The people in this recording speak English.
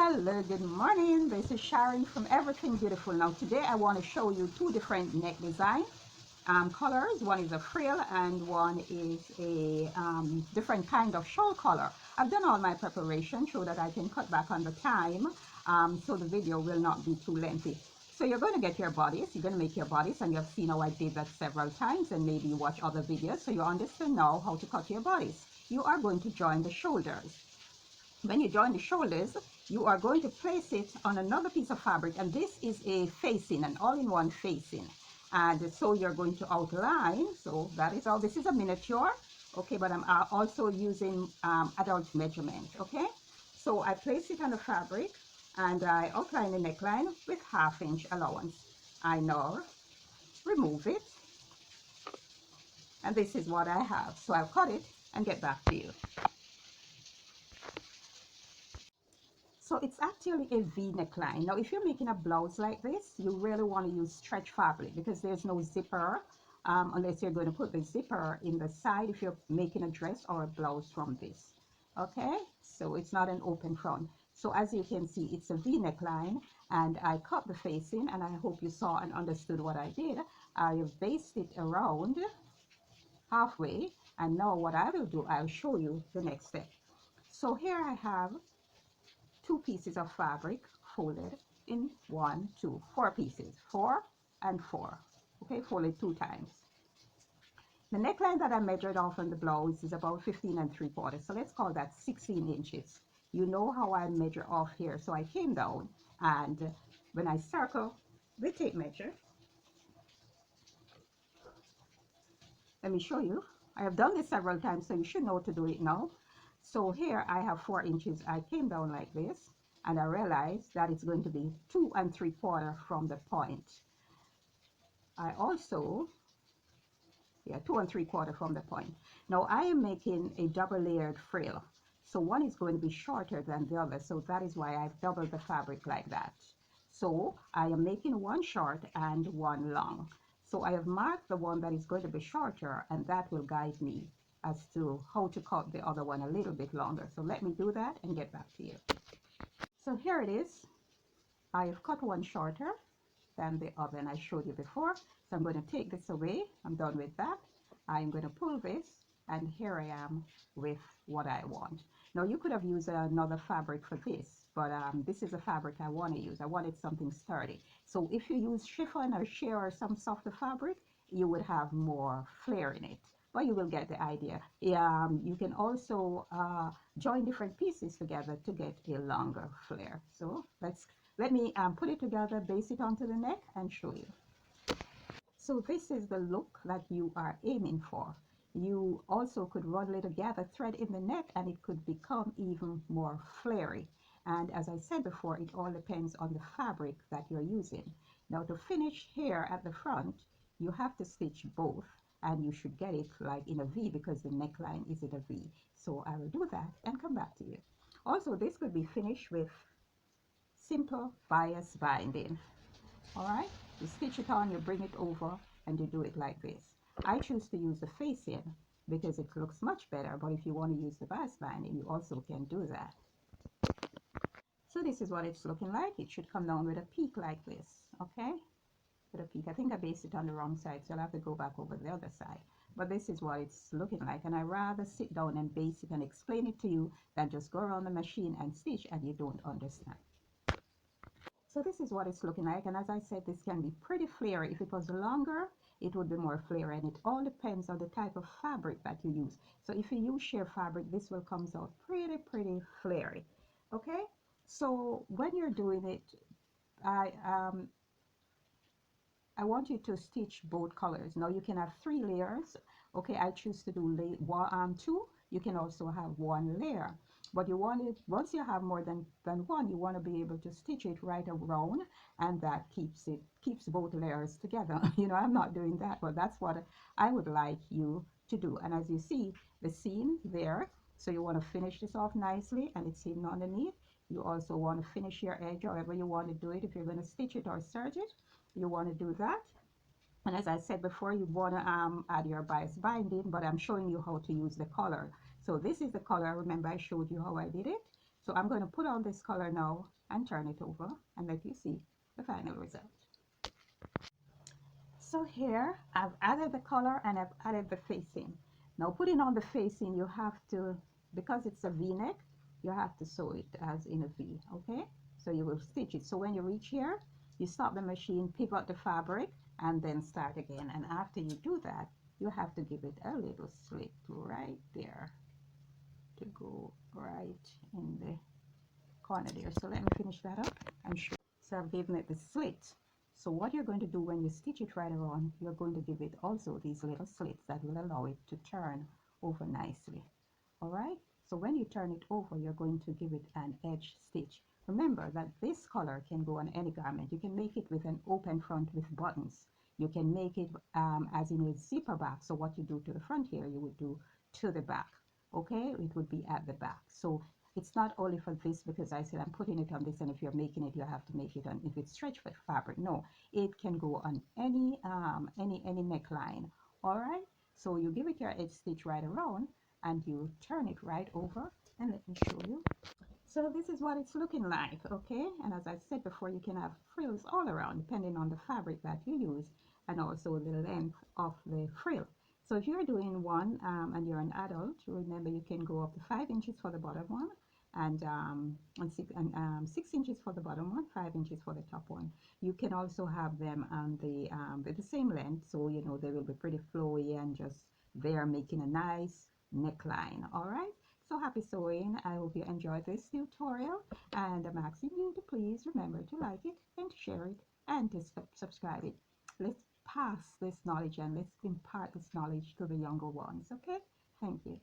Hello, good morning. This is Sharon from Everything Beautiful. Now today I want to show you two different neck design colors. One is a frill and one is a different kind of shawl color. I've done all my preparation so that I can cut back on the time so the video will not be too lengthy. So you're going to get your bodice, you're going to make your bodice, and you've seen how I did that several times, and maybe you watch other videos so you understand now how to cut your bodice. You are going to join the shoulders. When you join the shoulders, you are going to place it on another piece of fabric, and this is a facing, an all-in-one facing. And so you're going to outline, so that is all. This is a miniature, okay, but I'm also using adult measurement, okay? So I place it on the fabric and I outline the neckline with 1/2 inch allowance. I now remove it, and this is what I have. So I'll cut it and get back to you. So it's actually a V neckline. Now, if you're making a blouse like this, you really want to use stretch fabric because there's no zipper unless you're going to put the zipper in the side if you're making a dress or a blouse from this. Okay, so it's not an open front. So as you can see, it's a V neckline, and I cut the facing, and I hope you saw and understood what I did. I have basted it around halfway, and now what I will do, I'll show you the next step. So here I have 2 pieces of fabric folded in 1, 2, 4 pieces, 4 and 4, okay, folded 2 times. The neckline that I measured off on the blouse is about 15 3/4, so let's call that 16 inches. You know how I measure off here, so I came down, and when I circle the tape measure, let me show you. I have done this several times, so you should know to do it now. So here I have 4 inches. I came down like this, and I realized that it's going to be 2 3/4 from the point. I also, 2 3/4 from the point. Now I am making a double layered frill. So one is going to be shorter than the other. So that is why I've doubled the fabric like that. So I am making one short and one long. So I have marked the one that is going to be shorter, and that will guide me as to how to cut the other one a little bit longer. So let me do that and get back to you. So here it is. I have cut one shorter than the other, and I showed you before. So I'm going to take this away. I'm done with that. I'm going to pull this, and here I am with what I want. Now you could have used another fabric for this, but this is a fabric I want to use. I wanted something sturdy. So if you use chiffon or sheer or some softer fabric, you would have more flare in it. But you will get the idea. You can also join different pieces together to get a longer flare. So let me put it together, base it onto the neck, and show you. So this is the look that you are aiming for. You also could run a little gather thread in the neck, and it could become even more flary. And as I said before, it all depends on the fabric that you're using. Now to finish here at the front, you have to stitch both, and you should get it like in a V because the neckline is in a V. So I will do that and come back to you. Also, this could be finished with simple bias binding. All right, you stitch it on, you bring it over, and you do it like this. I choose to use the facing because it looks much better, but if you want to use the bias binding, you also can do that. So this is what it's looking like. It should come down with a peak like this, okay? With a peak. I think I based it on the wrong side, so I'll have to go back over the other side. But this is what it's looking like, and I rather sit down and base it and explain it to you than just go around the machine and stitch and you don't understand. So this is what it's looking like, and as I said, this can be pretty flary. If it was longer, it would be more flary, and it all depends on the type of fabric that you use. So if you use sheer fabric, this will come out pretty flary. Okay, so when you're doing it, I want you to stitch both colors. Now you can have 3 layers. Okay, I choose to do 2. You can also have 1 layer. But you want it, once you have more than one, you want to be able to stitch it right around, and that keeps both layers together. You know, I'm not doing that, but that's what I would like you to do. And as you see, the seam there, so you want to finish this off nicely, and it's seamed underneath. You also want to finish your edge however you want to do it. If you're going to stitch it or serge it, you want to do that. And as I said before, you want to add your bias binding, but I'm showing you how to use the color. So this is the color. Remember I showed you how I did it. So I'm going to put on this color now and turn it over and let you see the final result. So here I've added the color and I've added the facing. Now putting on the facing, you have to, because it's a V-neck, you have to sew it as in a V, okay? So you will stitch it. So when you reach here, you stop the machine, pivot the fabric, and then start again. And after you do that, you have to give it a little slit right there to go right in the corner there. So let me finish that up and show. So I've given it the slit. So what you're going to do when you stitch it right around, you're going to give it also these little slits that will allow it to turn over nicely. All right, so when you turn it over, you're going to give it an edge stitch. Remember that this color can go on any garment. You can make it with an open front with buttons. You can make it as in a zipper back. So what you do to the front here, you would do to the back. Okay, it would be at the back. So it's not only for this, because I said I'm putting it on this, and if you're making it, you have to make it on, if it's stretch fabric. No, it can go on any neckline. All right, so you give it your edge stitch right around and you turn it right over, and let me show you. So this is what it's looking like, okay? And as I said before, you can have frills all around depending on the fabric that you use and also the length of the frill. So if you're doing one and you're an adult, remember you can go up to 5 inches for the bottom one and 6 inches for the bottom one, 5 inches for the top one. You can also have them on the same length, so you know they will be pretty flowy and just there making a nice neckline. All right, so happy sewing. I hope you enjoyed this tutorial, and I'm asking you to please remember to like it and to share it and to subscribe it. Let's pass this knowledge and let's impart this knowledge to the younger ones. Okay, thank you.